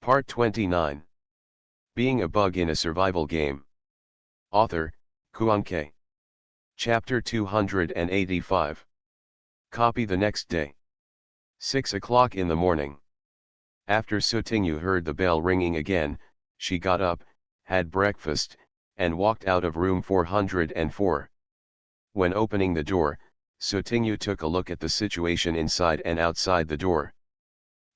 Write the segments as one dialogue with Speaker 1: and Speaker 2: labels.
Speaker 1: Part 29. Being a Bug in a Survival Game. Author, Kuanke. Chapter 285. Copy the next day. 6 o'clock in the morning. After Sutingyu heard the bell ringing again, she got up, had breakfast, and walked out of room 404. When opening the door, Sutingyu took a look at the situation inside and outside the door.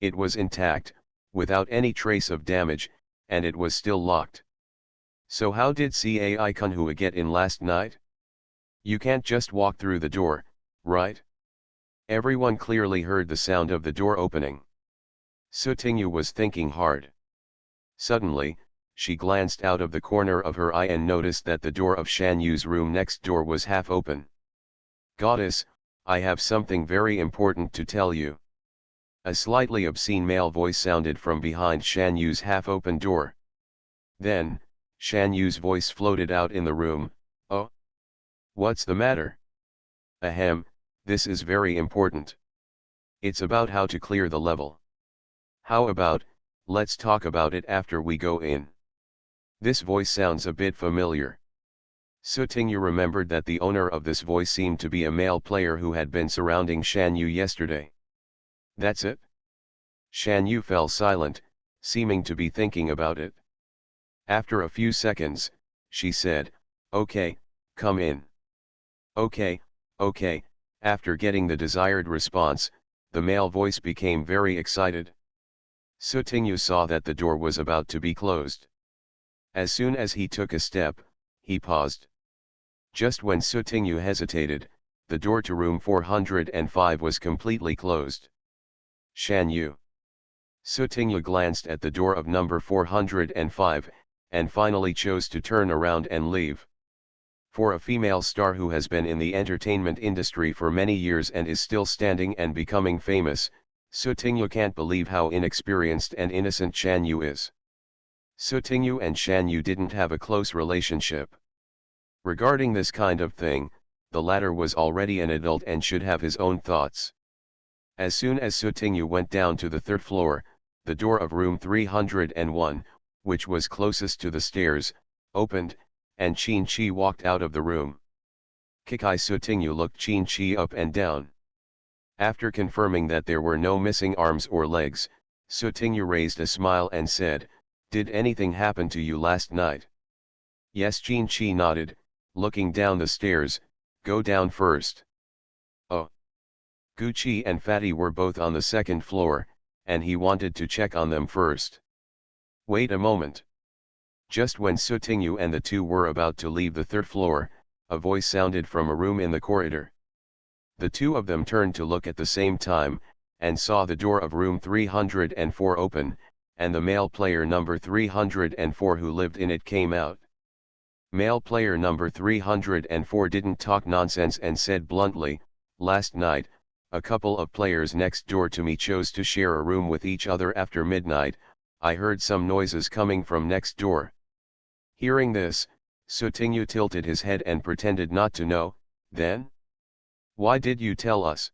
Speaker 1: It was intact, without any trace of damage, and it was still locked. So how did Cai Kunhua get in last night? You can't just walk through the door, right? Everyone clearly heard the sound of the door opening. Sutingyu was thinking hard. Suddenly, she glanced out of the corner of her eye and noticed that the door of Shan Yu's room next door was half open. Goddess, I have something very important to tell you. A slightly obscene male voice sounded from behind Shan Yu's half-open door. Then, Shan Yu's voice floated out in the room. Oh? What's the matter? Ahem, this is very important. It's about how to clear the level. How about, let's talk about it after we go in. This voice sounds a bit familiar. Sutingyu remembered that the owner of this voice seemed to be a male player who had been surrounding Shan Yu yesterday. That's it? Shan Yu fell silent, seeming to be thinking about it. After a few seconds, she said, "Okay, come in." "Okay, okay." After getting the desired response, the male voice became very excited. Sutingyu saw that the door was about to be closed. As soon as he took a step, he paused. Just when Sutingyu hesitated, the door to room 405 was completely closed. Shan Yu. Sutingyu glanced at the door of number 405, and finally chose to turn around and leave. For a female star who has been in the entertainment industry for many years and is still standing and becoming famous, Sutingyu can't believe how inexperienced and innocent Shan Yu is. Sutingyu and Shan Yu didn't have a close relationship. Regarding this kind of thing, the latter was already an adult and should have his own thoughts. As soon as Sutingyu went down to the third floor, the door of room 301, which was closest to the stairs, opened, and Qin Chi walked out of the room. Kikai Sutingyu looked Qin Chi up and down. After confirming that there were no missing arms or legs, Sutingyu raised a smile and said, "Did anything happen to you last night?" Yes, Qin Chi nodded, looking down the stairs. "Go down first." Oh. Gucci and Fatty were both on the second floor, and he wanted to check on them first. Wait a moment. Just when Sutingyu and the two were about to leave the third floor, a voice sounded from a room in the corridor. The two of them turned to look at the same time, and saw the door of room 304 open, and the male player number 304 who lived in it came out. Male player number 304 didn't talk nonsense and said bluntly, "Last night, a couple of players next door to me chose to share a room with each other after midnight. I heard some noises coming from next door." Hearing this, Sutingyu tilted his head and pretended not to know. "Then? Why did you tell us?"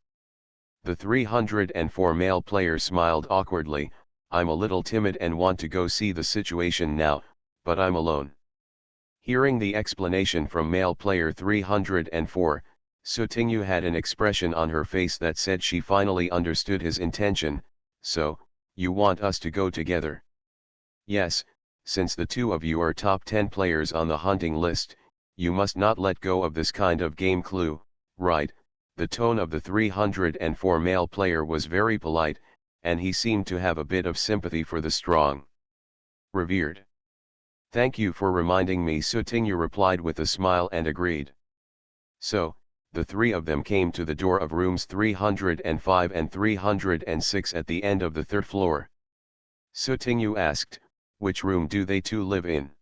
Speaker 1: The 304 male player smiled awkwardly. "I'm a little timid and want to go see the situation now, but I'm alone." Hearing the explanation from male player 304, Sutingyu had an expression on her face that said she finally understood his intention. "So, you want us to go together?" "Yes, since the two of you are top 10 players on the hunting list, you must not let go of this kind of game clue, right?" The tone of the 304 male player was very polite, and he seemed to have a bit of sympathy for the strong. "Revered. Thank you for reminding me," Sutingyu replied with a smile and agreed. So, the three of them came to the door of rooms 305 and 306 at the end of the third floor. Sutingyu asked, "Which room do they two live in?"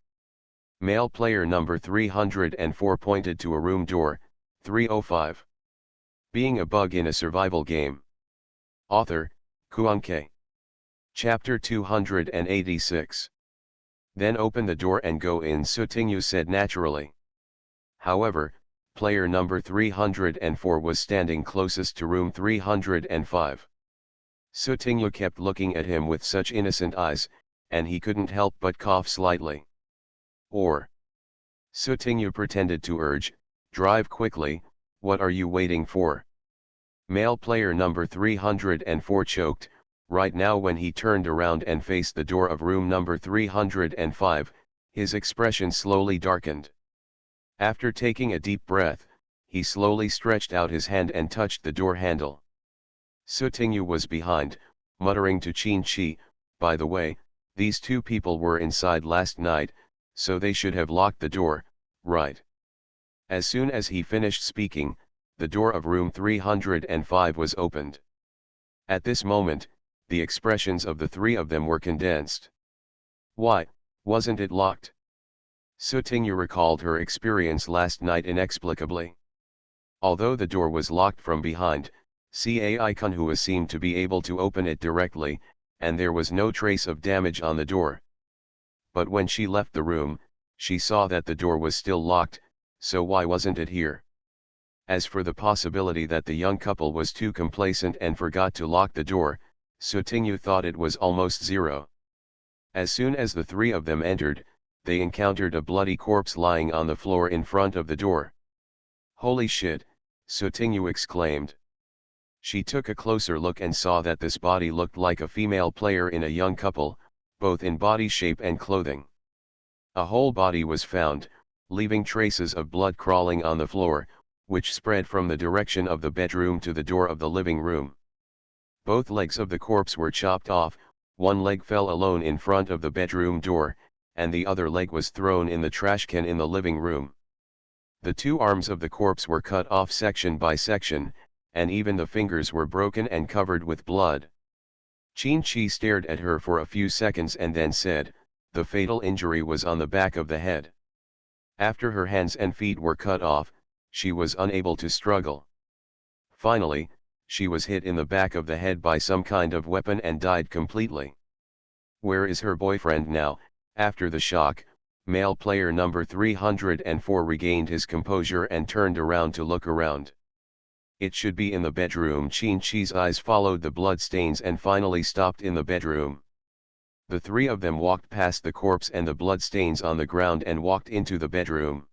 Speaker 1: Male player number 304 pointed to a room door, 305. Being a Bug in a Survival Game. Author, Kuanke. Chapter 286. "Then open the door and go in," Sutingyu said naturally. However, player number 304 was standing closest to room 305. Sutingyu kept looking at him with such innocent eyes, and he couldn't help but cough slightly. Or. Sutingyu pretended to urge, drive quickly, what are you waiting for? Male player number 304 choked, right now when he turned around and faced the door of room number 305, his expression slowly darkened. After taking a deep breath, he slowly stretched out his hand and touched the door handle. Sutingyu was behind, muttering to Qin-Chi, by the way, these two people were inside last night, so they should have locked the door, right? As soon as he finished speaking, the door of room 305 was opened. At this moment, the expressions of the three of them were condensed. Why, wasn't it locked? Sutingyu recalled her experience last night inexplicably. Although the door was locked from behind, Cai Kunhua seemed to be able to open it directly, and there was no trace of damage on the door. But when she left the room, she saw that the door was still locked, so why wasn't it here? As for the possibility that the young couple was too complacent and forgot to lock the door, Sutingyu thought it was almost zero. As soon as the three of them entered, they encountered a bloody corpse lying on the floor in front of the door. Holy shit, Sutingyu exclaimed. She took a closer look and saw that this body looked like a female player in a young couple, both in body shape and clothing. A whole body was found, leaving traces of blood crawling on the floor, which spread from the direction of the bedroom to the door of the living room. Both legs of the corpse were chopped off, one leg fell alone in front of the bedroom door, and the other leg was thrown in the trash can in the living room. The two arms of the corpse were cut off section by section, and even the fingers were broken and covered with blood. Qin-Chi stared at her for a few seconds and then said, the fatal injury was on the back of the head. After her hands and feet were cut off, she was unable to struggle. Finally, she was hit in the back of the head by some kind of weapon and died completely. Where is her boyfriend now? After the shock, male player number 304 regained his composure and turned around to look around. It should be in the bedroom. Qin-Chi's eyes followed the blood stains and finally stopped in the bedroom. The three of them walked past the corpse and the blood stains on the ground and walked into the bedroom.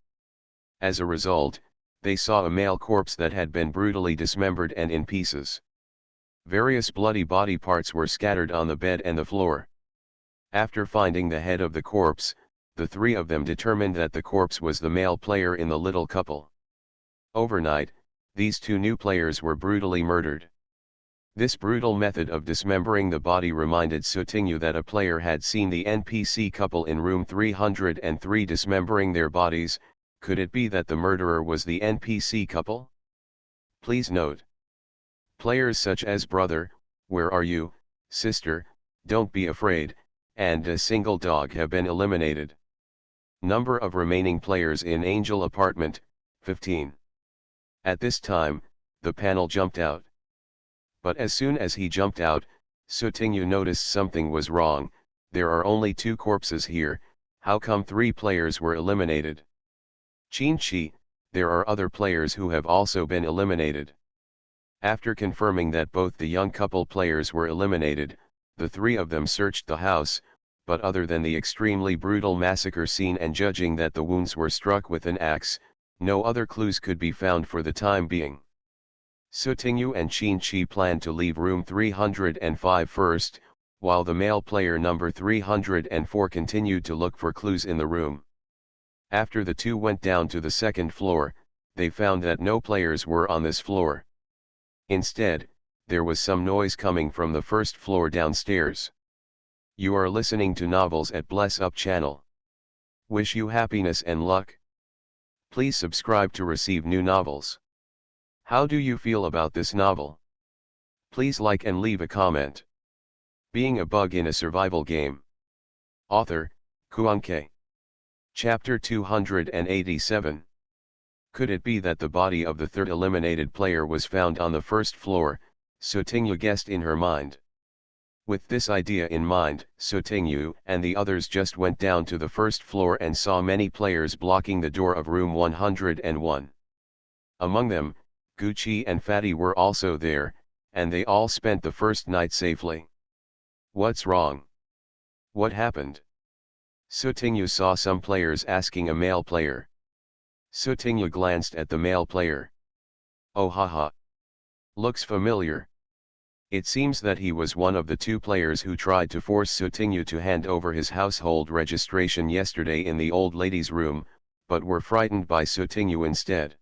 Speaker 1: As a result, they saw a male corpse that had been brutally dismembered and in pieces. Various bloody body parts were scattered on the bed and the floor. After finding the head of the corpse, the three of them determined that the corpse was the male player in the little couple. Overnight, these two new players were brutally murdered. This brutal method of dismembering the body reminded Sutingyu that a player had seen the NPC couple in room 303 dismembering their bodies. Could it be that the murderer was the NPC couple? Please note. Players such as brother, where are you, sister, don't be afraid, and a single dog have been eliminated. Number of remaining players in Angel Apartment, 15. At this time, the panel jumped out. But as soon as he jumped out, Sutingyu noticed something was wrong. There are only two corpses here, how come three players were eliminated? Qin-Chi, there are other players who have also been eliminated. After confirming that both the young couple players were eliminated, the three of them searched the house, but other than the extremely brutal massacre scene and judging that the wounds were struck with an axe, no other clues could be found for the time being. Sutingyu and Qin-Chi planned to leave room 305 first, while the male player number 304 continued to look for clues in the room. After the two went down to the second floor, they found that no players were on this floor. Instead, there was some noise coming from the first floor downstairs. You are listening to Novels at Bless Up channel. Wish you happiness and luck. Please subscribe to receive new novels. How do you feel about this novel? Please like and leave a comment. Being a bug in a survival game. Author, Kuan-Ke. Chapter 287. Could it be that the body of the third eliminated player was found on the first floor? Sutingyu guessed in her mind. With this idea in mind, Sutingyu and the others just went down to the first floor and saw many players blocking the door of room 101. Among them, Gucci and Fatty were also there, and they all spent the first night safely. What's wrong? What happened? Sutinyu saw some players asking a male player. Sutinyu glanced at the male player. Oh haha. Looks familiar. It seems that he was one of the two players who tried to force Sutinyu to hand over his household registration yesterday in the old lady's room, but were frightened by Sutinyu instead.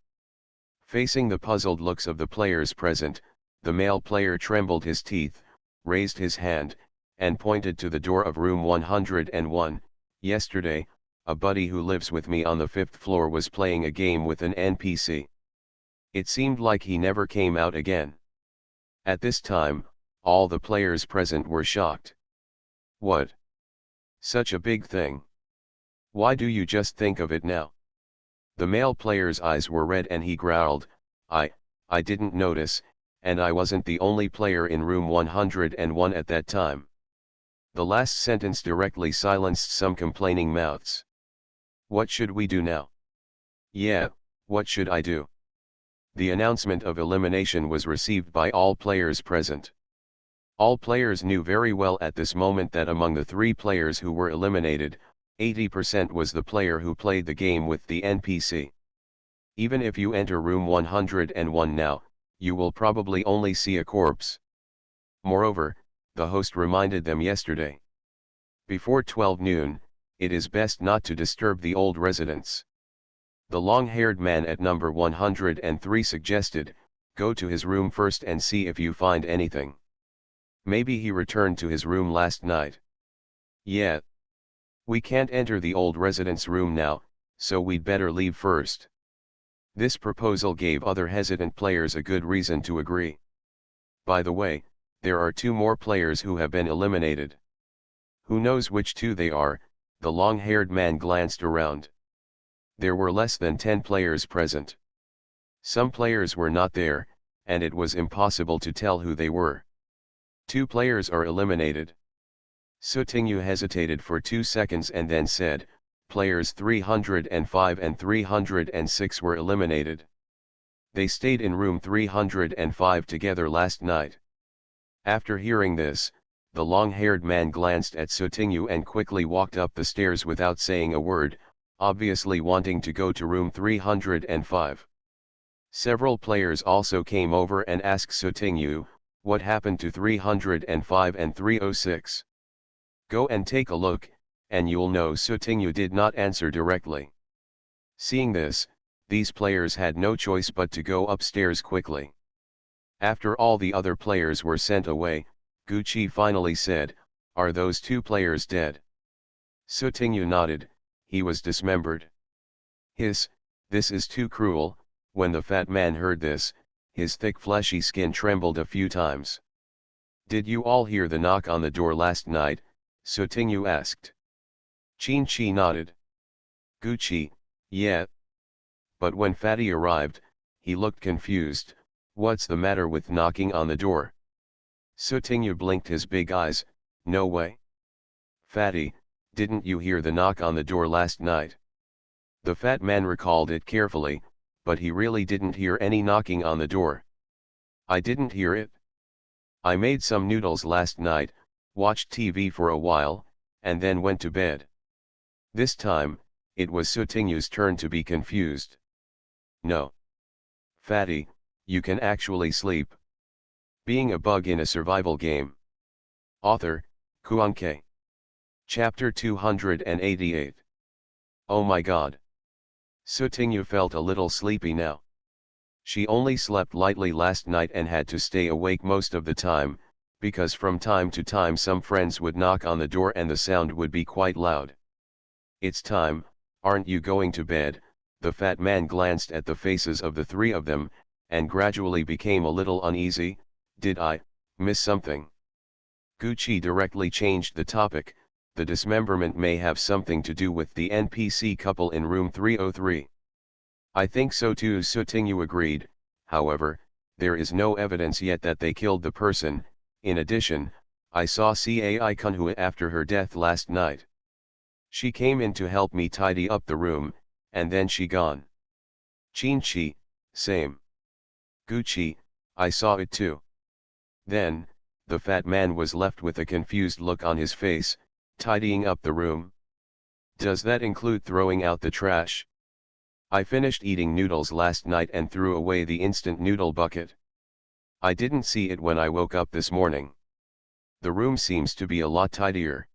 Speaker 1: Facing the puzzled looks of the players present, the male player trembled his teeth, raised his hand, and pointed to the door of room 101. Yesterday, a buddy who lives with me on the 5th floor was playing a game with an NPC. It seemed like he never came out again. At this time, all the players present were shocked. What? Such a big thing. Why do you just think of it now? The male player's eyes were red and he growled, I didn't notice, and I wasn't the only player in room 101 at that time. The last sentence directly silenced some complaining mouths. What should we do now? Yeah, what should I do? The announcement of elimination was received by all players present. All players knew very well at this moment that among the 3 players who were eliminated, 80% was the player who played the game with the NPC. Even if you enter room 101 now, you will probably only see a corpse. Moreover, the host reminded them yesterday. Before 12 noon, it is best not to disturb the old residents. The long-haired man at number 103 suggested, go to his room first and see if you find anything. Maybe he returned to his room last night. Yeah. We can't enter the old resident's room now, so we'd better leave first. This proposal gave other hesitant players a good reason to agree. By the way, there are 2 more players who have been eliminated. Who knows which 2 they are? The long-haired man glanced around. There were less than 10 players present. Some players were not there, and it was impossible to tell who they were. 2 players are eliminated. Sutinyu hesitated for 2 seconds and then said, players 305 and 306 were eliminated. They stayed in room 305 together last night. After hearing this, the long-haired man glanced at Sutinyu and quickly walked up the stairs without saying a word, obviously wanting to go to room 305. Several players also came over and asked Sutinyu, what happened to 305 and 306? Go and take a look, and you'll know. Sutinyu did not answer directly. Seeing this, these players had no choice but to go upstairs quickly. After all the other players were sent away, Gucci finally said, are those 2 players dead? Sutinyu nodded, he was dismembered. Hiss, this is too cruel. When the fat man heard this, his thick fleshy skin trembled a few times. Did you all hear the knock on the door last night? Sutinyu asked. Chin-Chi nodded. Gucci, yeah. But when Fatty arrived, he looked confused. What's the matter with knocking on the door? Sutinyu blinked his big eyes, no way. Fatty, didn't you hear the knock on the door last night? The fat man recalled it carefully, but he really didn't hear any knocking on the door. I didn't hear it. I made some noodles last night, watched TV for a while, and then went to bed. This time, it was Sutinyu's turn to be confused. No. Fatty, you can actually sleep. Being a bug in a survival game. Author, Kuanke. Chapter 288. Oh my god. Sutinyu felt a little sleepy now. She only slept lightly last night and had to stay awake most of the time, because from time to time some friends would knock on the door and the sound would be quite loud. It's time, aren't you going to bed? The fat man glanced at the faces of the 3 of them, and gradually became a little uneasy. Did I miss something? Gucci directly changed the topic. The dismemberment may have something to do with the NPC couple in room 303. I think so too, Sutinyu agreed. However, there is no evidence yet that they killed the person. In addition, I saw Cai Kunhua after her death last night. She came in to help me tidy up the room, and then she gone. Chin-Chi, same. Gucci, I saw it too. Then, the fat man was left with a confused look on his face. Tidying up the room? Does that include throwing out the trash? I finished eating noodles last night and threw away the instant noodle bucket. I didn't see it when I woke up this morning. The room seems to be a lot tidier.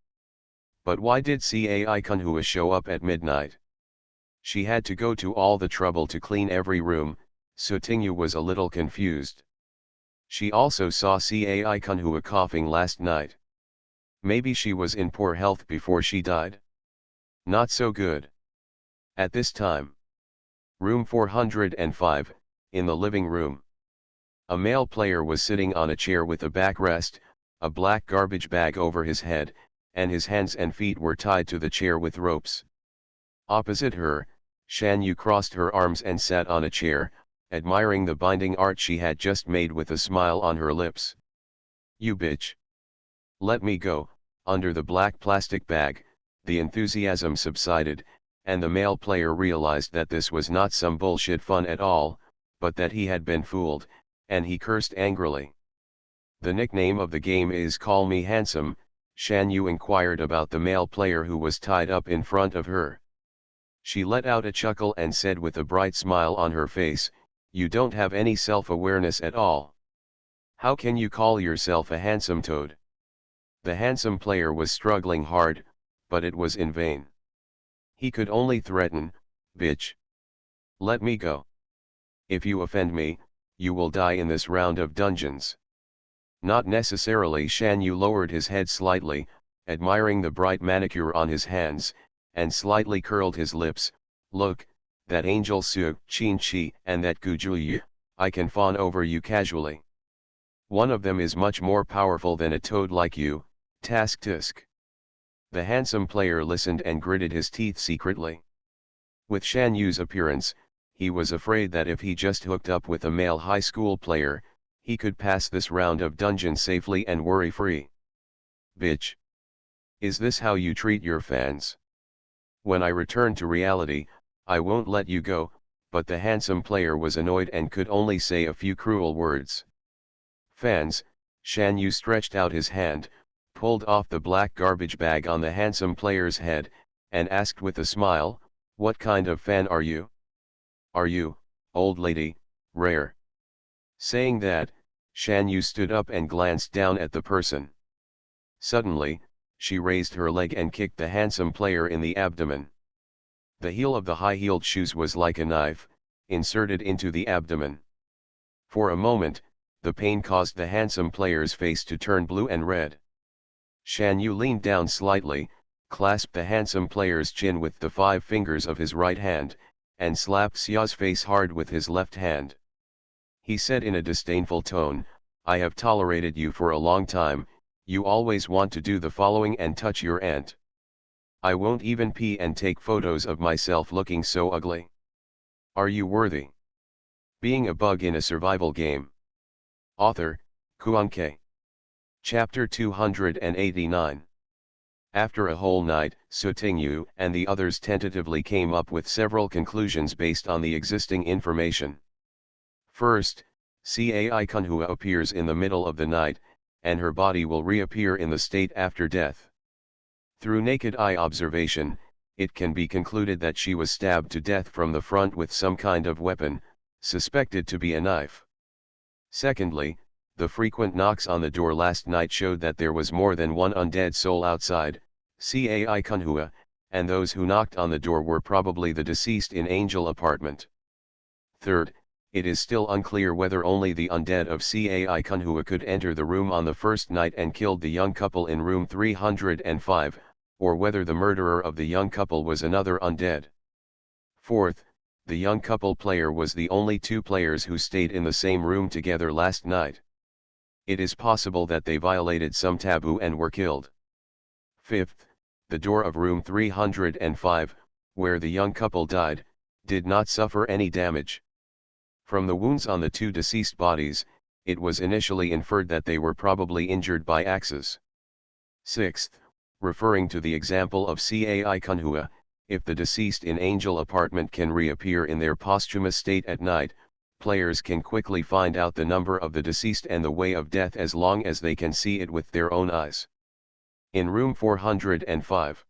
Speaker 1: But why did Cai Kunhua show up at midnight? She had to go to all the trouble to clean every room, so Tingyu was a little confused. She also saw Cai Kunhua coughing last night. Maybe she was in poor health before she died? Not so good. At this time, room 405, in the living room. A male player was sitting on a chair with a backrest, a black garbage bag over his head, and his hands and feet were tied to the chair with ropes. Opposite her, Shan Yu crossed her arms and sat on a chair, admiring the binding art she had just made with a smile on her lips. "You bitch. Let me go." Under the black plastic bag, the enthusiasm subsided, and the male player realized that this was not some bullshit fun at all, but that he had been fooled, and he cursed angrily. "The nickname of the game is Call Me Handsome," Shan Yu inquired about the male player who was tied up in front of her. She let out a chuckle and said with a bright smile on her face, "You don't have any self-awareness at all. How can you call yourself a handsome toad?" The handsome player was struggling hard, but it was in vain. He could only threaten, "Bitch. Let me go. If you offend me, you will die in this round of dungeons." Not necessarily. Shan Yu lowered his head slightly, admiring the bright manicure on his hands, and slightly curled his lips. "Look, that angel Su, Qin Chi, and that Gujuyi, I can fawn over you casually. One of them is much more powerful than a toad like you, Task Tisk." The handsome player listened and gritted his teeth secretly. With Shan Yu's appearance, he was afraid that if he just hooked up with a male high school player, he could pass this round of dungeons safely and worry-free. "Bitch. Is this how you treat your fans? When I return to reality, I won't let you go." But the handsome player was annoyed and could only say a few cruel words. "Fans," Shan Yu stretched out his hand, pulled off the black garbage bag on the handsome player's head, and asked with a smile, "What kind of fan are you? Are you, old lady, rare?" Saying that, Shan Yu stood up and glanced down at the person. Suddenly, she raised her leg and kicked the handsome player in the abdomen. The heel of the high-heeled shoes was like a knife, inserted into the abdomen. For a moment, the pain caused the handsome player's face to turn blue and red. Shan Yu leaned down slightly, clasped the handsome player's chin with the 5 fingers of his right hand, and slapped Xia's face hard with his left hand. He said in a disdainful tone, "I have tolerated you for a long time. You always want to do the following and touch your aunt. I won't even pee and take photos of myself looking so ugly. Are you worthy? Being a bug in a survival game." Author, Kuan-Ke. Chapter 289. After a whole night, Su Tingyu and the others tentatively came up with several conclusions based on the existing information. First, Cai Kunhua appears in the middle of the night, and her body will reappear in the state after death. Through naked eye observation, it can be concluded that she was stabbed to death from the front with some kind of weapon, suspected to be a knife. Secondly, the frequent knocks on the door last night showed that there was more than one undead soul outside, Cai Kunhua, and those who knocked on the door were probably the deceased in Angel apartment. Third, it is still unclear whether only the undead of Cai Kunhua could enter the room on the first night and killed the young couple in room 305, or whether the murderer of the young couple was another undead. Fourth, the young couple player was the only 2 players who stayed in the same room together last night. It is possible that they violated some taboo and were killed. Fifth, the door of room 305, where the young couple died, did not suffer any damage. From the wounds on the 2 deceased bodies, it was initially inferred that they were probably injured by axes. Sixth, referring to the example of Cai Kunhua, if the deceased in Angel apartment can reappear in their posthumous state at night, players can quickly find out the number of the deceased and the way of death as long as they can see it with their own eyes. In room 405.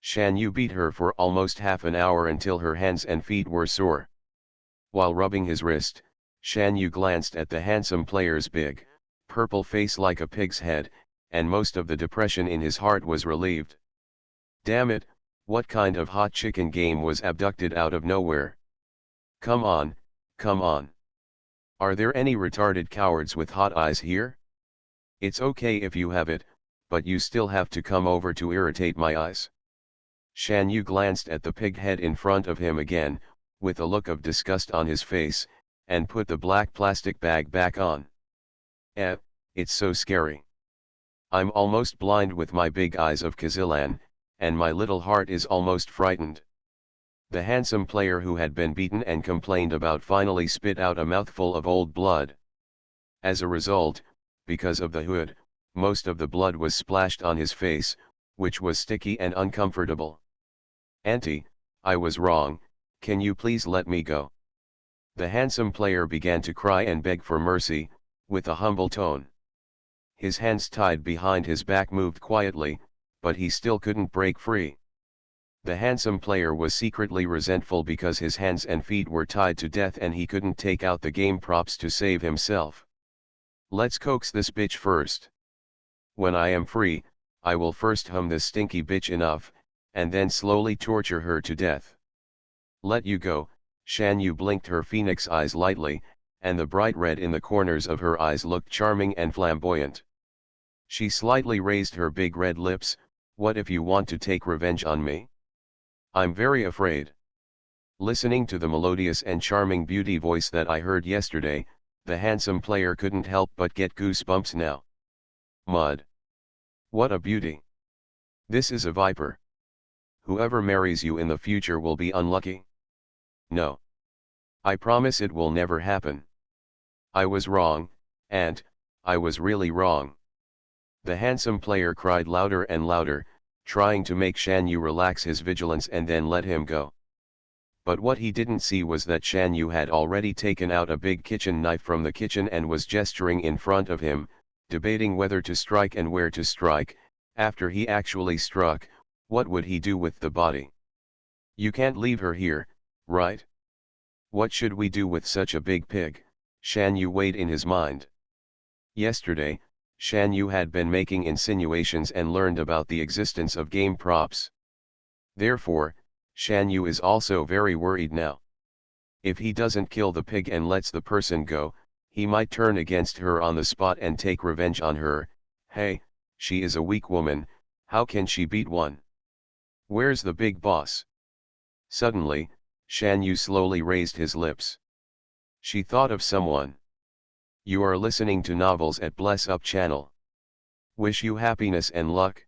Speaker 1: Shan Yu beat her for almost half an hour until her hands and feet were sore. While rubbing his wrist, Shan Yu glanced at the handsome player's big, purple face like a pig's head, and most of the depression in his heart was relieved. Damn it, what kind of hot chicken game was abducted out of nowhere? Come on, come on. Are there any retarded cowards with hot eyes here? It's okay if you have it, but you still have to come over to irritate my eyes. Shan Yu glanced at the pig head in front of him again, with a look of disgust on his face, and put the black plastic bag back on. It's so scary. I'm almost blind with my big eyes of Kazilan, and my little heart is almost frightened. The handsome player who had been beaten and complained about finally spit out a mouthful of old blood. As a result, because of the hood, most of the blood was splashed on his face, which was sticky and uncomfortable. Auntie, I was wrong, can you please let me go? The handsome player began to cry and beg for mercy, with a humble tone. His hands tied behind his back moved quietly, but he still couldn't break free. The handsome player was secretly resentful because his hands and feet were tied to death and he couldn't take out the game props to save himself. Let's coax this bitch first. When I am free, I will first hum this stinky bitch enough, and then slowly torture her to death. Let you go. Shan Yu blinked her phoenix eyes lightly, and the bright red in the corners of her eyes looked charming and flamboyant. She slightly raised her big red lips. What if you want to take revenge on me? I'm very afraid. Listening to the melodious and charming beauty voice that I heard yesterday, the handsome player couldn't help but get goosebumps now. Mud. What a beauty. This is a viper. Whoever marries you in the future will be unlucky. No. I promise it will never happen. I was wrong, and I was really wrong. The handsome player cried louder and louder, trying to make Shan Yu relax his vigilance and then let him go. But what he didn't see was that Shan Yu had already taken out a big kitchen knife from the kitchen and was gesturing in front of him, debating whether to strike and where to strike. After he actually struck, what would he do with the body? You can't leave her here, right? What should we do with such a big pig? Shan Yu weighed in his mind. Yesterday, Shan Yu had been making insinuations and learned about the existence of game props. Therefore, Shan Yu is also very worried now. If he doesn't kill the pig and lets the person go, he might turn against her on the spot and take revenge on her. Hey, she is a weak woman, how can she beat one? Where's the big boss? Suddenly, Shan Yu slowly raised his lips. She thought of someone. You are listening to Novels at Bless Up channel. Wish you happiness and luck.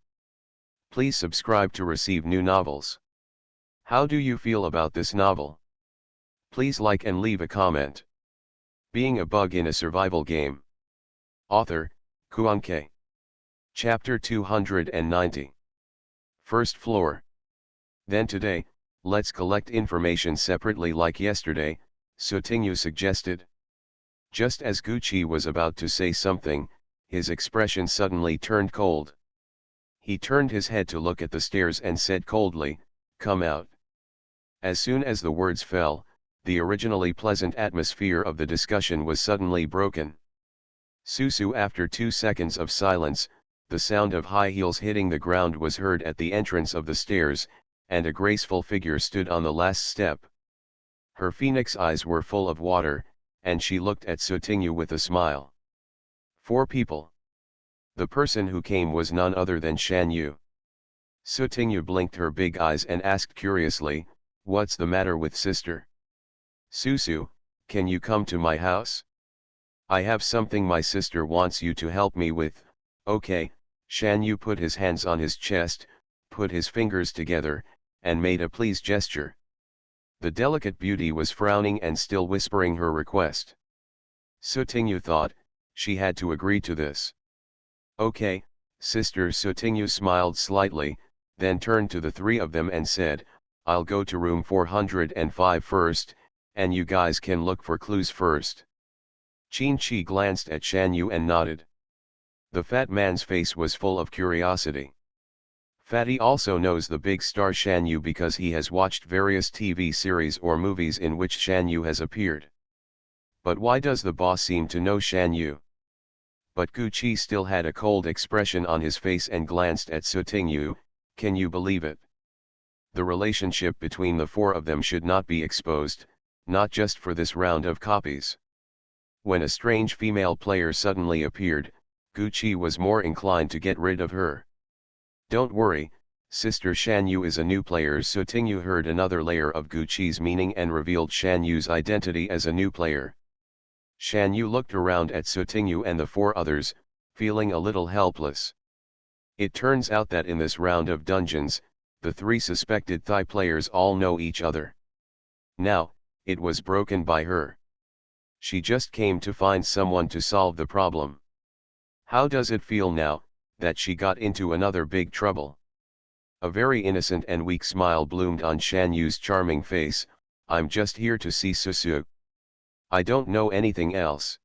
Speaker 1: Please subscribe to receive new novels. How do you feel about this novel? Please like and leave a comment. Being a bug in a survival game. Author, Kuanke. Chapter 290. First floor. Then today, let's collect information separately like yesterday, Sutingyu suggested. Just as Gucci was about to say something, his expression suddenly turned cold. He turned his head to look at the stairs and said coldly, "Come out." As soon as the words fell, the originally pleasant atmosphere of the discussion was suddenly broken. Susu, after 2 seconds of silence, the sound of high heels hitting the ground was heard at the entrance of the stairs, and a graceful figure stood on the last step. Her phoenix eyes were full of water, and she looked at Sutingyu with a smile. 4 people. The person who came was none other than Shan Yu. Sutingyu blinked her big eyes and asked curiously, "What's the matter with sister? Susu, can you come to my house? I have something my sister wants you to help me with." Okay. Shan Yu put his hands on his chest, put his fingers together, and made a please gesture. The delicate beauty was frowning and still whispering her request. Sutingyu thought, she had to agree to this. Okay, sister. Sutingyu smiled slightly, then turned to the 3 of them and said, "I'll go to room 405 first, and you guys can look for clues first." Qin Chi glanced at Shan Yu and nodded. The fat man's face was full of curiosity. Fatty also knows the big star Shan Yu because he has watched various TV series or movies in which Shan Yu has appeared. But why does the boss seem to know Shan Yu? But Gucci still had a cold expression on his face and glanced at Sutingyu. Can you believe it? The relationship between the four of them should not be exposed, not just for this round of copies. When a strange female player suddenly appeared, Gucci was more inclined to get rid of her. Don't worry, Sister Shan Yu is a new player. Sutingyu heard another layer of Gucci's meaning and revealed Shan Yu's identity as a new player. Shan Yu looked around at Sutingyu and the four others, feeling a little helpless. It turns out that in this round of dungeons, the three suspected Thai players all know each other. Now, it was broken by her. She just came to find someone to solve the problem. How does it feel now, that she got into another big trouble? A very innocent and weak smile bloomed on Shan Yu's charming face. I'm just here to see Susu. I don't know anything else.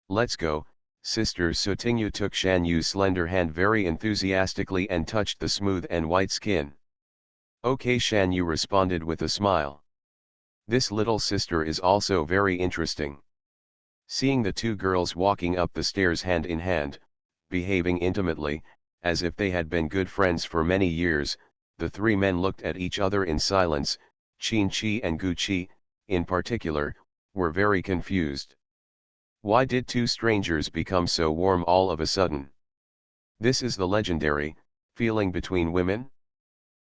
Speaker 1: Let's go. Sister Sutingyu took Shan Yu's slender hand very enthusiastically and touched the smooth and white skin. Okay, Shan Yu responded with a smile. This little sister is also very interesting. Seeing the two girls walking up the stairs hand in hand, behaving intimately, as if they had been good friends for many years, the three men looked at each other in silence. Qin Chi and Gucci, in particular, were very confused. Why did two strangers become so warm all of a sudden? This is the legendary feeling between women?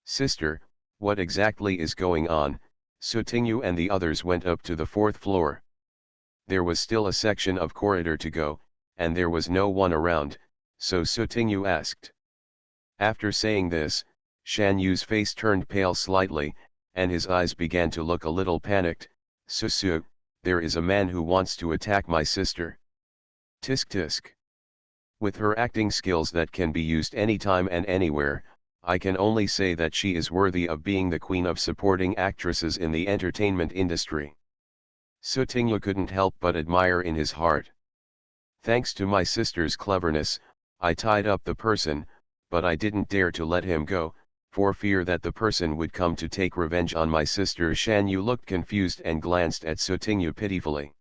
Speaker 1: Sister, what exactly is going on? Sutingyu and the others went up to the fourth floor. There was still a section of corridor to go, and there was no one around, so Sutingyu asked. After saying this, Shan Yu's face turned pale slightly, and his eyes began to look a little panicked. Susu, there is a man who wants to attack my sister. Tisk tisk. With her acting skills that can be used anytime and anywhere, I can only say that she is worthy of being the queen of supporting actresses in the entertainment industry. Sutingyu couldn't help but admire in his heart. Thanks to my sister's cleverness, I tied up the person, but I didn't dare to let him go, for fear that the person would come to take revenge on my sister. Shan Yu looked confused and glanced at Sutingyu pitifully.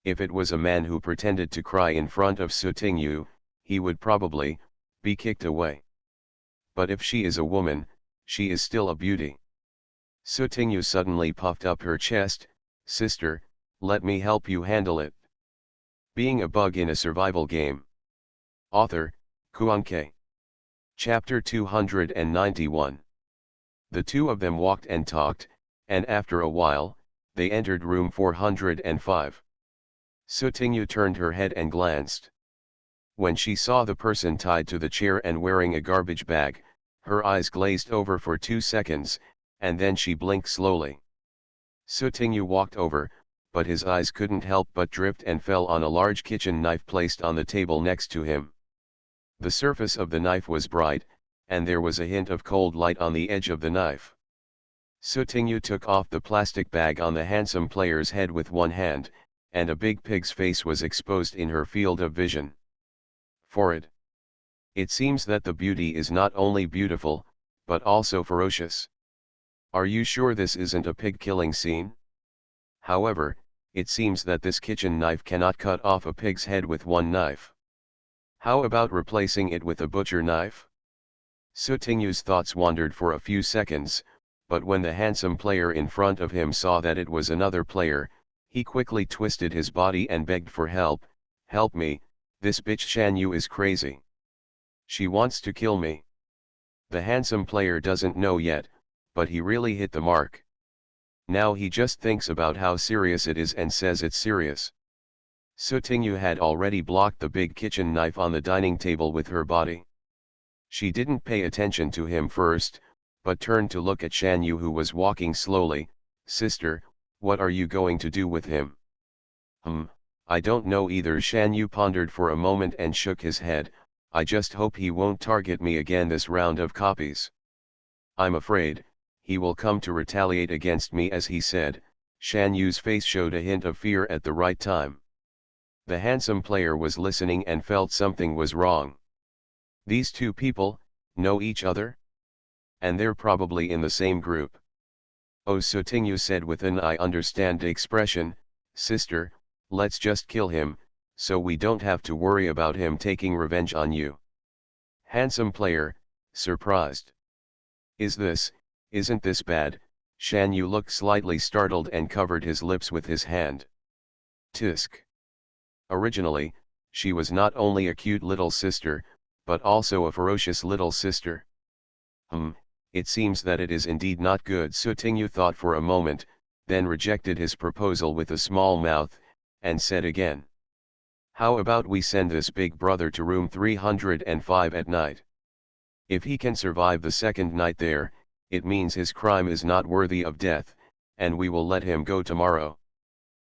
Speaker 1: If it was a man who pretended to cry in front of Sutingyu, he would probably be kicked away. But if she is a woman, she is still a beauty. Sutingyu suddenly puffed up her chest. Sister, let me help you handle it. Being a bug in a survival game. Author, Kuan-Ke. Chapter 291. The two of them walked and talked, and after a while, they entered room 405. Sutingyu turned her head and glanced. When she saw the person tied to the chair and wearing a garbage bag, her eyes glazed over for 2 seconds, and then she blinked slowly. Sutingyu walked over, but his eyes couldn't help but drift and fell on a large kitchen knife placed on the table next to him. The surface of the knife was bright, and there was a hint of cold light on the edge of the knife. Sutingyu took off the plastic bag on the handsome player's head with one hand, and a big pig's face was exposed in her field of vision. Horrid. It seems that the beauty is not only beautiful, but also ferocious. Are you sure this isn't a pig-killing scene? However, it seems that this kitchen knife cannot cut off a pig's head with one knife. How about replacing it with a butcher knife? Sutingyu's thoughts wandered for a few seconds, but when the handsome player in front of him saw that it was another player, he quickly twisted his body and begged for help. Help me, this bitch Shan Yu is crazy. She wants to kill me. The handsome player doesn't know yet, but he really hit the mark. Now he just thinks about how serious it is and says it's serious. Sutingyu had already blocked the big kitchen knife on the dining table with her body. She didn't pay attention to him first, but turned to look at Shan Yu, who was walking slowly. Sister, what are you going to do with him? I don't know either. Shan Yu pondered for a moment and shook his head. I just hope he won't target me again this round of copies. I'm afraid he will come to retaliate against me, as he said. Shan Yu's face showed a hint of fear at the right time. The handsome player was listening and felt something was wrong. These two people know each other? And they're probably in the same group. Oh, Sotinyu said with an I understand expression, sister, let's just kill him, so we don't have to worry about him taking revenge on you. Handsome player, surprised. Isn't this bad? Shan Yu looked slightly startled and covered his lips with his hand. Tisk. Originally, she was not only a cute little sister, but also a ferocious little sister. It seems that it is indeed not good. Sotinyu thought for a moment, then rejected his proposal with a small mouth, and said again. How about we send this big brother to room 305 at night? If he can survive the second night there, it means his crime is not worthy of death, and we will let him go tomorrow.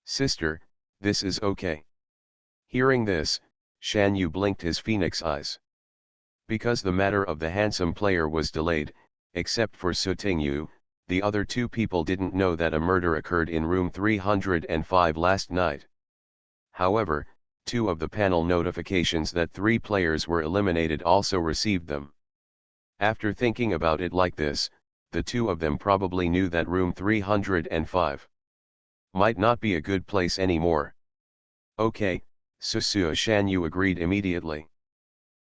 Speaker 1: Sister, this is okay. Hearing this, Shan Yu blinked his phoenix eyes. Because the matter of the handsome player was delayed, except for Sotinyu, the other two people didn't know that a murder occurred in room 305 last night. However, two of the panel notifications that 3 players were eliminated also received them. After thinking about it like this, the two of them probably knew that room 305 might not be a good place anymore. Okay, Susuo Shan Yu agreed immediately.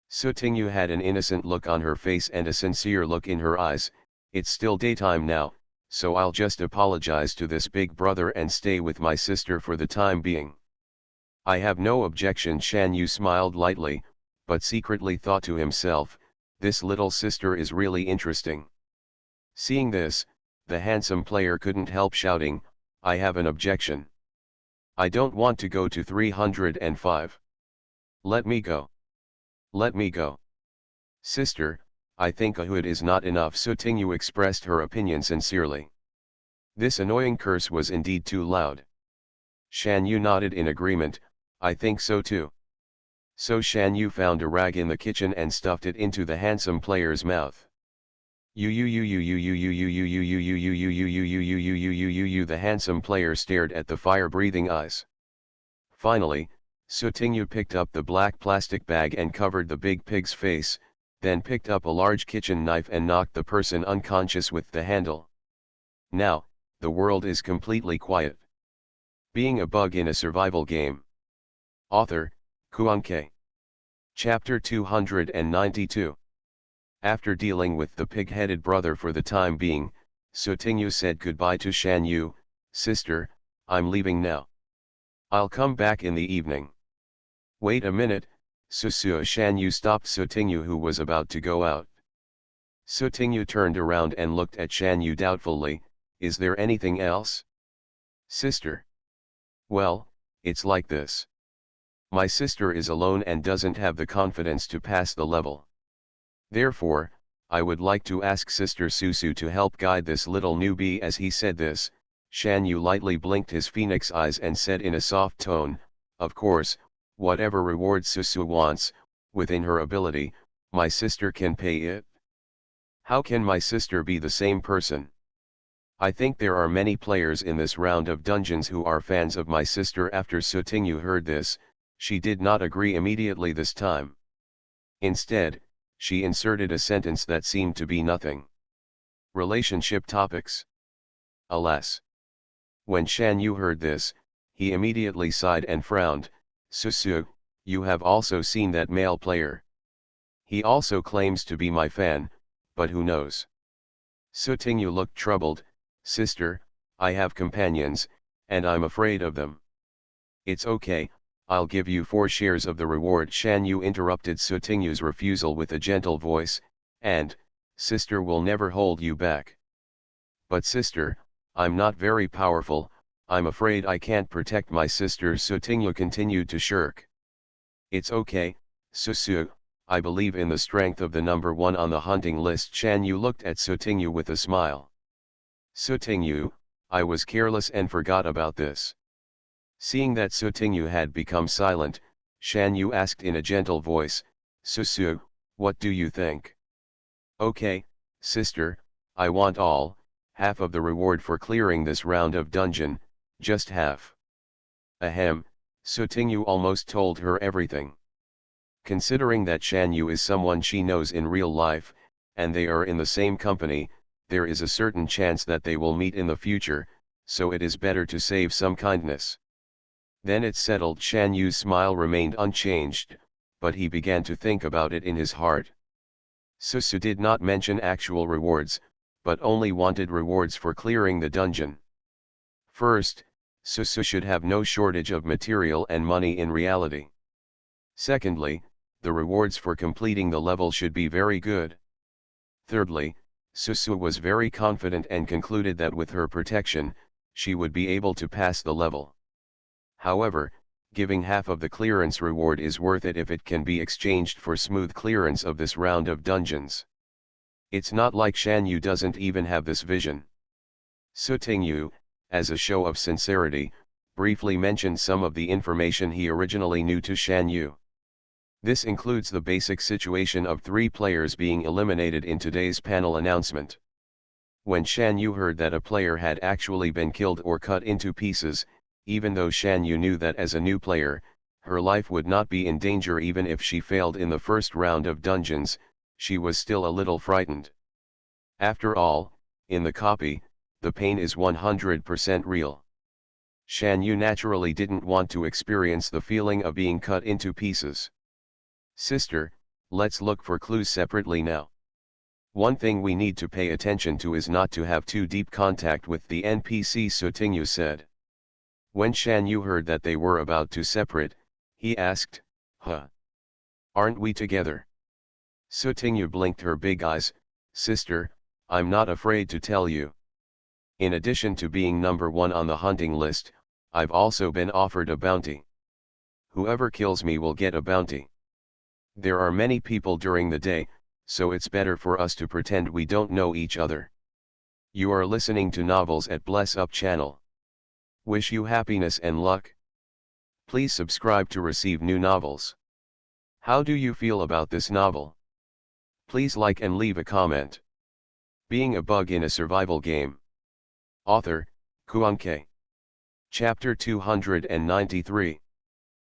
Speaker 1: Sotinyu had an innocent look on her face and a sincere look in her eyes. It's still daytime now, so I'll just apologize to this big brother and stay with my sister for the time being. I have no objection. Shan Yu smiled lightly, but secretly thought to himself, this little sister is really interesting. Seeing this, the handsome player couldn't help shouting, I have an objection. I don't want to go to 305. Let me go. Let me go. Sister, I think a hood is not enough. Sotinyu expressed her opinion sincerely. This annoying curse was indeed too loud. Shan Yu nodded in agreement, I think so too. So Shan Yu found a rag in the kitchen and stuffed it into the handsome player's mouth. The handsome player stared at the fire-breathing eyes. Finally, Sotinyu picked up the black plastic bag and covered the big pig's face, then picked up a large kitchen knife and knocked the person unconscious with the handle. Now, the world is completely quiet. Being a bug in a survival game. Author, Kuan-K. Chapter 292. After dealing with the pig-headed brother for the time being, Sotinyu said goodbye to Shan Yu, sister, I'm leaving now. I'll come back in the evening. Wait a minute, Susuo. Shan Yu stopped Sotinyu, who was about to go out. Sotinyu turned around and looked at Shan Yu doubtfully, is there anything else? Sister. Well, it's like this. My sister is alone and doesn't have the confidence to pass the level. Therefore, I would like to ask Sister Susu to help guide this little newbie. As he said this, Shan Yu lightly blinked his phoenix eyes and said in a soft tone, of course, whatever reward Susu wants, within her ability, my sister can pay it. How can my sister be the same person? I think there are many players in this round of dungeons who are fans of my sister. After Sotinyu heard this, she did not agree immediately this time. Instead, she inserted a sentence that seemed to be nothing. Relationship topics. Alas. When Shan Yu heard this, he immediately sighed and frowned. Susu, you have also seen that male player. He also claims to be my fan, but who knows? Sotinyu looked troubled. Sister, I have companions, and I'm afraid of them. It's okay, I'll give you 4 shares of the reward. Shan Yu interrupted Sotinyu's refusal with a gentle voice, and, sister will never hold you back. But sister, I'm not very powerful, I'm afraid I can't protect my sister. Sotinyu continued to shirk. It's okay, Susu, I believe in the strength of the number 1 on the hunting list. Shan Yu looked at Sotinyu with a smile. Sotinyu, I was careless and forgot about this. Seeing that Sotinyu had become silent, Shan Yu asked in a gentle voice, Susu, what do you think? Okay, sister, I want half of the reward for clearing this round of dungeon, just half. Ahem, So Tingyu almost told her everything. Considering that Shan Yu is someone she knows in real life, and they are in the same company, there is a certain chance that they will meet in the future, so it is better to save some kindness. Then it settled. Shan Yu's smile remained unchanged, but he began to think about it in his heart. Susu did not mention actual rewards, but only wanted rewards for clearing the dungeon. First, Susu should have no shortage of material and money in reality. Secondly, the rewards for completing the level should be very good. Thirdly, Susu was very confident and concluded that with her protection, she would be able to pass the level. However, giving half of the clearance reward is worth it if it can be exchanged for smooth clearance of this round of dungeons. It's not like Shan Yu doesn't even have this vision. So Tingyu, as a show of sincerity, briefly mentioned some of the information he originally knew to Shan Yu. This includes the basic situation of 3 players being eliminated in today's panel announcement. When Shan Yu heard that a player had actually been killed or cut into pieces, even though Shan Yu knew that as a new player, her life would not be in danger even if she failed in the first round of dungeons, she was still a little frightened. After all, in the copy, the pain is 100% real. Shan Yu naturally didn't want to experience the feeling of being cut into pieces. Sister, let's look for clues separately now. One thing we need to pay attention to is not to have too deep contact with the NPC, So Tingyu said. When Shan Yu heard that they were about to separate, he asked, "Huh? Aren't we together?" So Tingyu blinked her big eyes. "Sister, I'm not afraid to tell you. In addition to being number 1 on the hunting list, I've also been offered a bounty. Whoever kills me will get a bounty. There are many people during the day, so it's better for us to pretend we don't know each other. You are listening to Novels at Bless Up channel. Wish you happiness and luck. Please subscribe to receive new novels. How do you feel about this novel? Please like and leave a comment. Being a bug in a survival game. Author, Kuan-Kei. Chapter 293.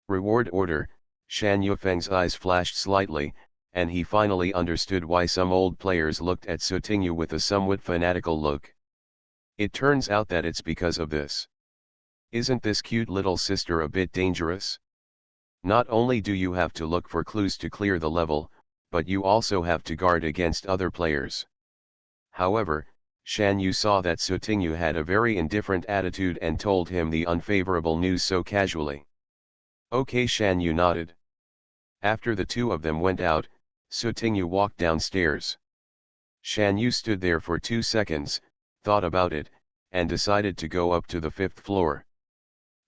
Speaker 1: Reward order. Shan Yufeng's eyes flashed slightly, and he finally understood why some old players looked at So Tingyu with a somewhat fanatical look. It turns out that it's because of this. Isn't this cute little sister a bit dangerous? Not only do you have to look for clues to clear the level, but you also have to guard against other players. However, Shan Yu saw that So Tingyu had a very indifferent attitude and told him the unfavorable news so casually. Okay, Shan Yu nodded. After the two of them went out, So Tingyu walked downstairs. Shan Yu stood there for 2 seconds, thought about it, and decided to go up to the 5th floor.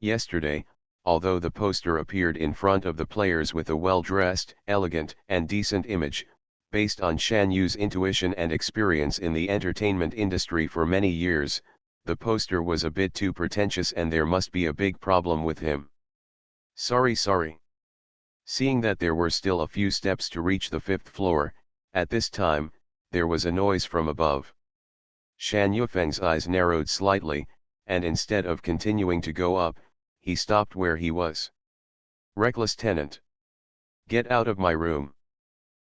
Speaker 1: Yesterday, although the poster appeared in front of the players with a well-dressed, elegant, and decent image, based on Shan Yu's intuition and experience in the entertainment industry for many years, the poster was a bit too pretentious and there must be a big problem with him. Sorry. Seeing that there were still a few steps to reach the 5th floor, at this time, there was a noise from above. Shan Yufeng's eyes narrowed slightly, and instead of continuing to go up, he stopped where he was. Reckless tenant. Get out of my room.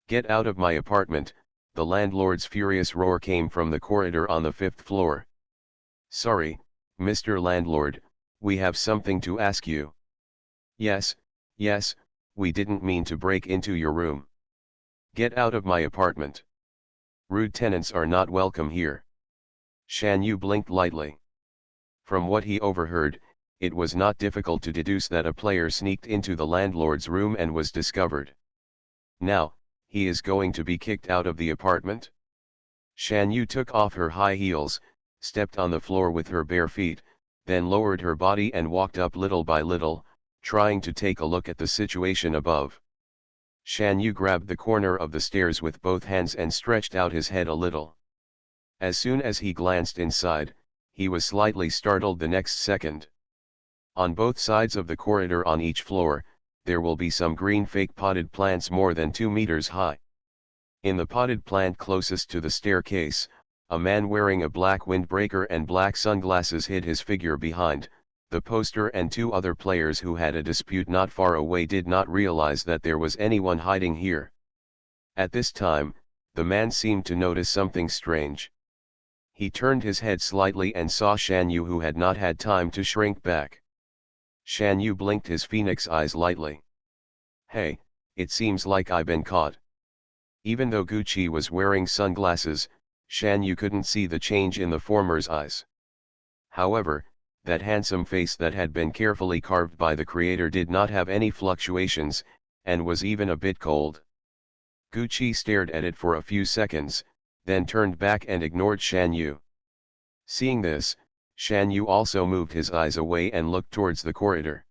Speaker 1: Get out of my apartment, the landlord's furious roar came from the corridor on the 5th floor. Sorry, Mr. Landlord, we have something to ask you. Yes, we didn't mean to break into your room. Get out of my apartment. Rude tenants are not welcome here. Shan Yu blinked lightly. From what he overheard, it was not difficult to deduce that a player sneaked into the landlord's room and was discovered. Now, he is going to be kicked out of the apartment? Shan Yu took off her high heels, stepped on the floor with her bare feet, then lowered her body and walked up little by little, trying to take a look at the situation above. Shan Yu grabbed the corner of the stairs with both hands and stretched out his head a little. As soon as he glanced inside, he was slightly startled the next second. On both sides of the corridor on each floor, there will be some green fake potted plants more than 2 meters high. In the potted plant closest to the staircase, a man wearing a black windbreaker and black sunglasses hid his figure behind. The poster and two other players who had a dispute not far away did not realize that there was anyone hiding here. At this time, the man seemed to notice something strange. He turned his head slightly and saw Shan Yu, who had not had time to shrink back. Shan Yu blinked his phoenix eyes lightly. "Hey, it seems like I've been caught." Even though Gucci was wearing sunglasses, Shan Yu couldn't see the change in the former's eyes. However, that handsome face that had been carefully carved by the creator did not have any fluctuations, and was even a bit cold. Gucci stared at it for a few seconds, then turned back and ignored Shan Yu. Seeing this, Shan Yu also moved his eyes away and looked towards the corridor.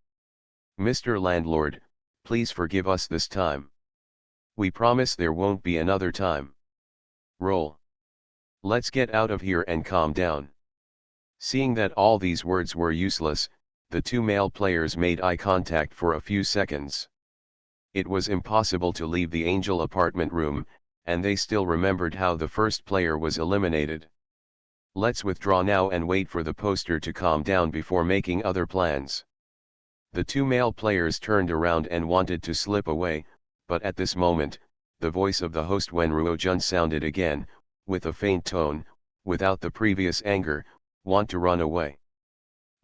Speaker 1: "Mr. Landlord, please forgive us this time. We promise there won't be another time. Roll. Let's get out of here and calm down." Seeing that all these words were useless, the two male players made eye contact for a few seconds. It was impossible to leave the Angel apartment room, and they still remembered how the first player was eliminated. "Let's withdraw now and wait for the poster to calm down before making other plans." The two male players turned around and wanted to slip away, but at this moment, the voice of the host Wen Ruojun sounded again, with a faint tone, without the previous anger. "Want to run away?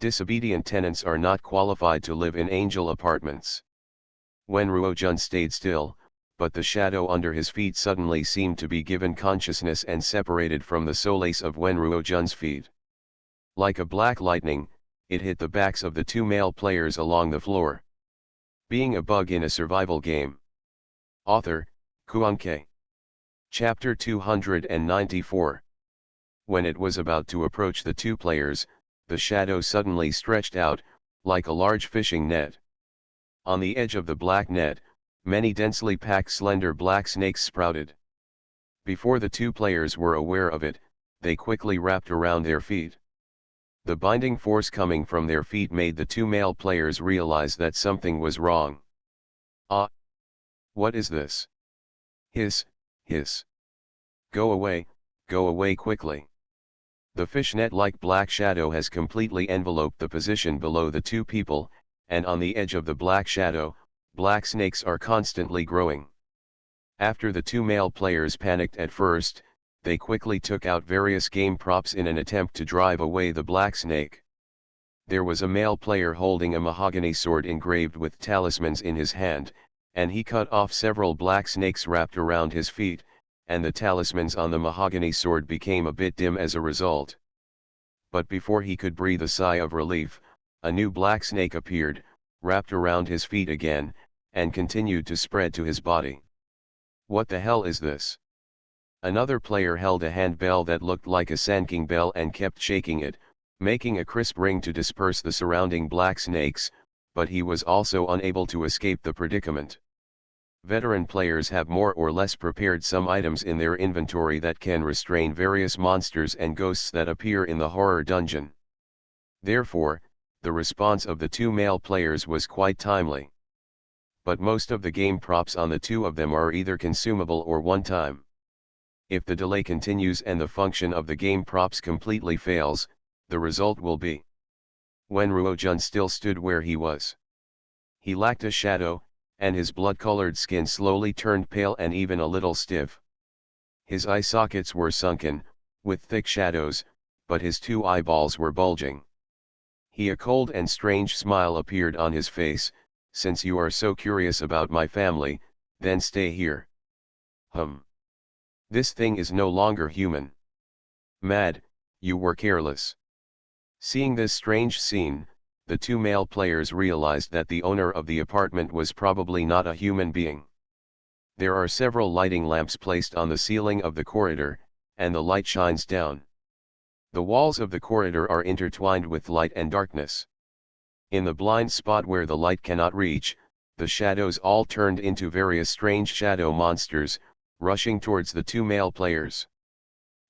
Speaker 1: Disobedient tenants are not qualified to live in Angel apartments." Wen Ruojun stayed still, but the shadow under his feet suddenly seemed to be given consciousness and separated from the solace of Wen Ruojun's feet. Like a black lightning, it hit the backs of the two male players along the floor. Being a bug in a survival game. Author, Kuanke. Chapter 294. When it was about to approach the two players, the shadow suddenly stretched out, like a large fishing net. On the edge of the black net, many densely packed slender black snakes sprouted. Before the two players were aware of it, they quickly wrapped around their feet. The binding force coming from their feet made the two male players realize that something was wrong. "Ah! What is this? Hiss, hiss. Go away quickly." The fishnet-like black shadow has completely enveloped the position below the two people, and on the edge of the black shadow, black snakes are constantly growing. After the two male players panicked at first, they quickly took out various game props in an attempt to drive away the black snake. There was a male player holding a mahogany sword engraved with talismans in his hand, and he cut off several black snakes wrapped around his feet, and the talismans on the mahogany sword became a bit dim as a result. But before he could breathe a sigh of relief, a new black snake appeared, wrapped around his feet again, and continued to spread to his body. "What the hell is this?" Another player held a handbell that looked like a sanking bell and kept shaking it, making a crisp ring to disperse the surrounding black snakes, but he was also unable to escape the predicament. Veteran players have more or less prepared some items in their inventory that can restrain various monsters and ghosts that appear in the horror dungeon. Therefore, the response of the two male players was quite timely. But most of the game props on the two of them are either consumable or one-time. If the delay continues and the function of the game props completely fails, the result will be Wen Ruojun still stood where he was. He lacked a shadow, and his blood-colored skin slowly turned pale and even a little stiff. His eye sockets were sunken, with thick shadows, but his two eyeballs were bulging. A cold and strange smile appeared on his face. "Since you are so curious about my family, then stay here." This thing is no longer human. Mad, you were careless. Seeing this strange scene, the two male players realized that the owner of the apartment was probably not a human being. There are several lighting lamps placed on the ceiling of the corridor, and the light shines down. The walls of the corridor are intertwined with light and darkness. In the blind spot where the light cannot reach, the shadows all turned into various strange shadow monsters, rushing towards the two male players.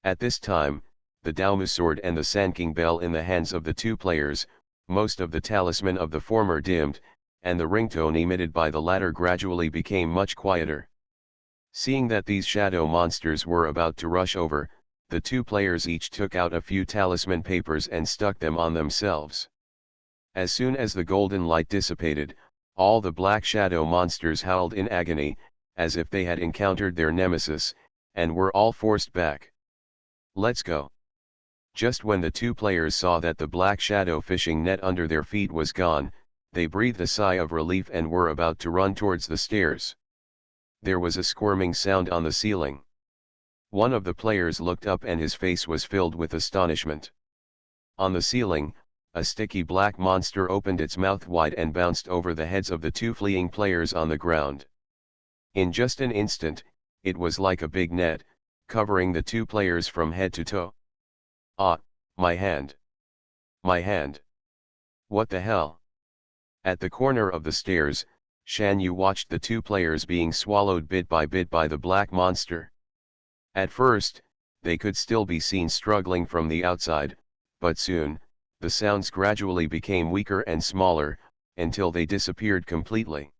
Speaker 1: At this time, the Daomu sword and the sanking bell in the hands of the two players, most of the talisman of the former dimmed, and the ringtone emitted by the latter gradually became much quieter. Seeing that these shadow monsters were about to rush over, the two players each took out a few talisman papers and stuck them on themselves. As soon as the golden light dissipated, all the black shadow monsters howled in agony, as if they had encountered their nemesis, and were all forced back. "Let's go." Just when the two players saw that the black shadow fishing net under their feet was gone, they breathed a sigh of relief and were about to run towards the stairs. There was a squirming sound on the ceiling. One of the players looked up and his face was filled with astonishment. On the ceiling, a sticky black monster opened its mouth wide and bounced over the heads of the two fleeing players on the ground. In just an instant, it was like a big net, covering the two players from head to toe. "Ah, my hand! My hand! What the hell?" At the corner of the stairs, Shan Yu watched the two players being swallowed bit by the black monster. At first, they could still be seen struggling from the outside, but soon, the sounds gradually became weaker and smaller, until they disappeared completely.